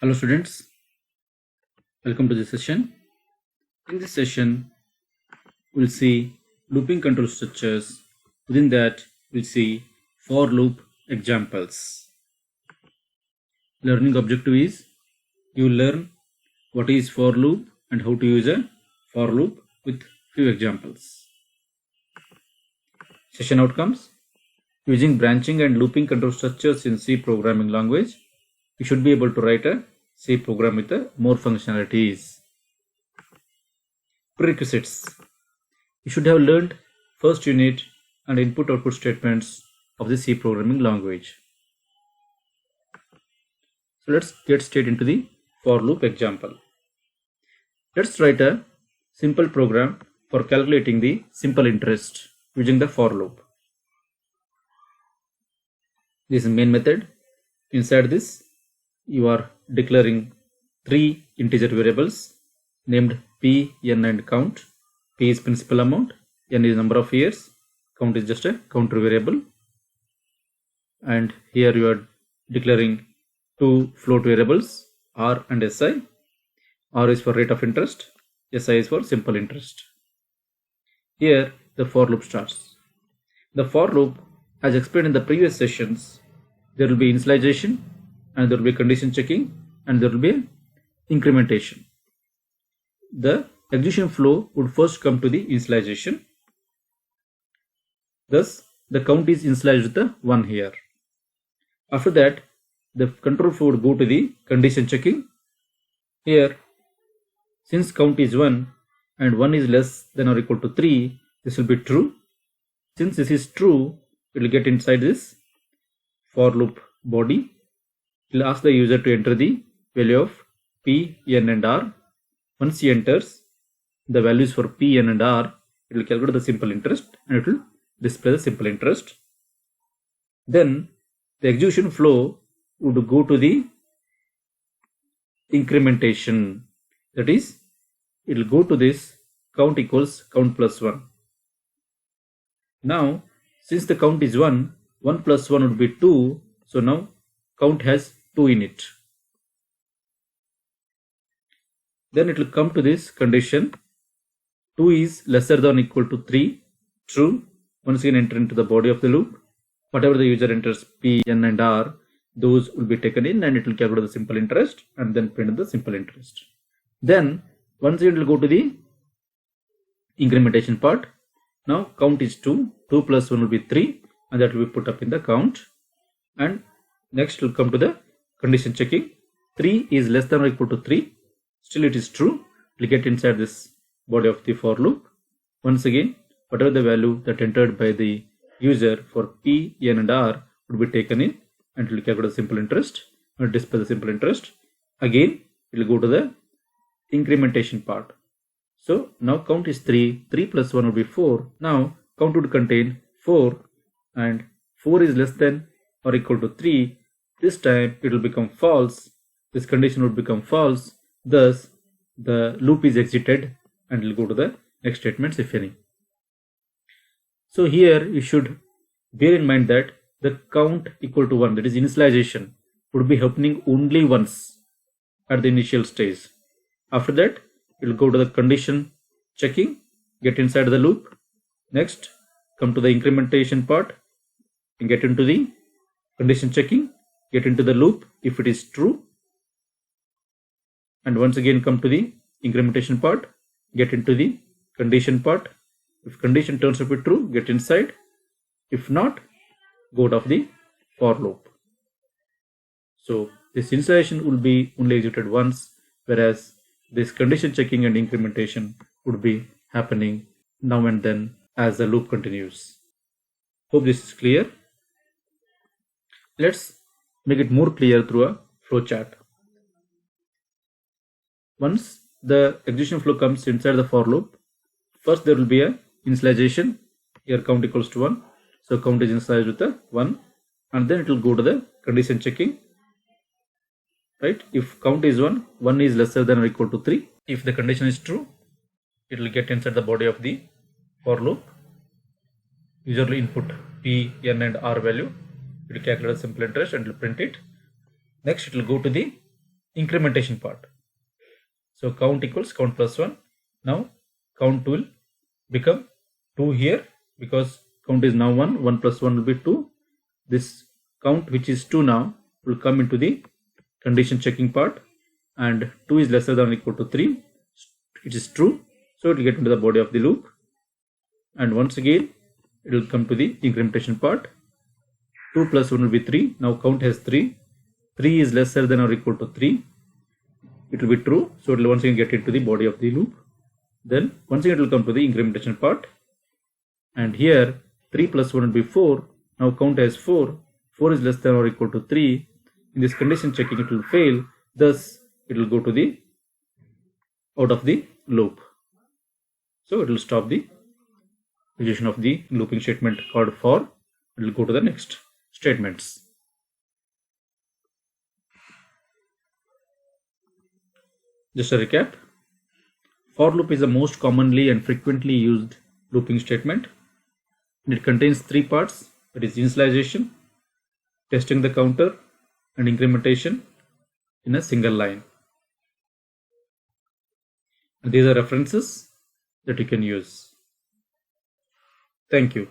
Hello students, welcome to this session. In this session, we'll see looping control structures. Within that, we'll see for loop examples. Learning objective is you learn what is for loop and how to use a for loop with few examples. Session outcomes. Using branching and looping control structures in C programming language, you should be able to write a C program with more functionalities. Prerequisites. You should have learned first unit and input-output statements of the C programming language. So let's get straight into the for loop example. Let's write a simple program for calculating the simple interest using the for loop. This is the main method. Inside this, you are declaring three integer variables named p, n and count. P is principal amount, n is number of years, count is just a counter variable. And here you are declaring two float variables r and si. R is for rate of interest, si is for simple interest. Here the for loop starts. The for loop, as explained in the previous sessions, there will be initialization and there will be condition checking and there will be incrementation. The execution flow would first come to the initialization. Thus, the count is initialized with the 1 here. After that, the control flow would go to the condition checking. Here, since count is 1 and 1 is less than or equal to 3, this will be true. Since this is true, it will get inside this for loop body. It will ask the user to enter the value of p, n and r. Once he enters the values for p, n and r, it will calculate the simple interest and it will display the simple interest. Then the execution flow would go to the incrementation. That is, it will go to this count equals count plus 1. Now, since the count is 1, 1 plus 1 would be 2. So now count has 2 in it. Then it will come to this condition. 2 is lesser than or equal to 3. True. Once again enter into the body of the loop. Whatever the user enters p, n and r, those will be taken in and it will calculate the simple interest and then print the simple interest. Then once again it will go to the incrementation part. Now count is 2. 2 plus 1 will be 3 and that will be put up in the count. And next will come to the condition checking. 3 is less than or equal to 3. Still it is true. It will get inside this body of the for loop. Once again, whatever the value that entered by the user for p, n and r would be taken in and it will calculate the simple interest and display the simple interest. Again, it will go to the incrementation part. So now count is 3. 3 plus 1 would be 4. Now count would contain 4 and 4 is less than or equal to 3. This time it will become false. This condition would become false. Thus, the loop is exited and will go to the next statements if any. So here you should bear in mind that the count equal to 1, that is initialization, would be happening only once at the initial stage. After that, it will go to the condition checking, get inside the loop. Next, come to the incrementation part and get into the condition checking, get into the loop if it is true. And once again come to the incrementation part, get into the condition part. If condition turns out to be true, get inside. If not, go out of the for loop. So this initialization will be only executed once, whereas this condition checking and incrementation would be happening now and then as the loop continues. Hope this is clear. Let's make it more clear through a flowchart. Once the execution flow comes inside the for loop, first there will be a initialization. Here count equals to 1. So count is initialized with a 1 and then it will go to the condition checking. Right? If count is 1, 1 is lesser than or equal to 3. If the condition is true, it will get inside the body of the for loop. Usually input p, n and r value. It will calculate a simple interest and it will print it. Next it will go to the incrementation part. So count equals count plus 1. Now count will become 2 here because count is now 1. 1 plus 1 will be 2. This count which is 2 now will come into the condition checking part, and 2 is lesser than or equal to 3. It is true. So it will get into the body of the loop. And once again it will come to the incrementation part. 2 plus 1 will be 3. Now count has 3. 3 is lesser than or equal to 3. It will be true. So it will once again get into the body of the loop. Then once again it will come to the incrementation part. And here 3 plus 1 will be 4. Now count has 4. 4 is less than or equal to 3. In this condition checking it will fail. Thus it will go to the out of the loop. So it will stop the execution of the looping statement called for. It will go to the next statements. Just a recap. For loop is the most commonly and frequently used looping statement. It contains 3 parts, that is initialization, testing the counter, and incrementation in a single line. And these are references that you can use. Thank you.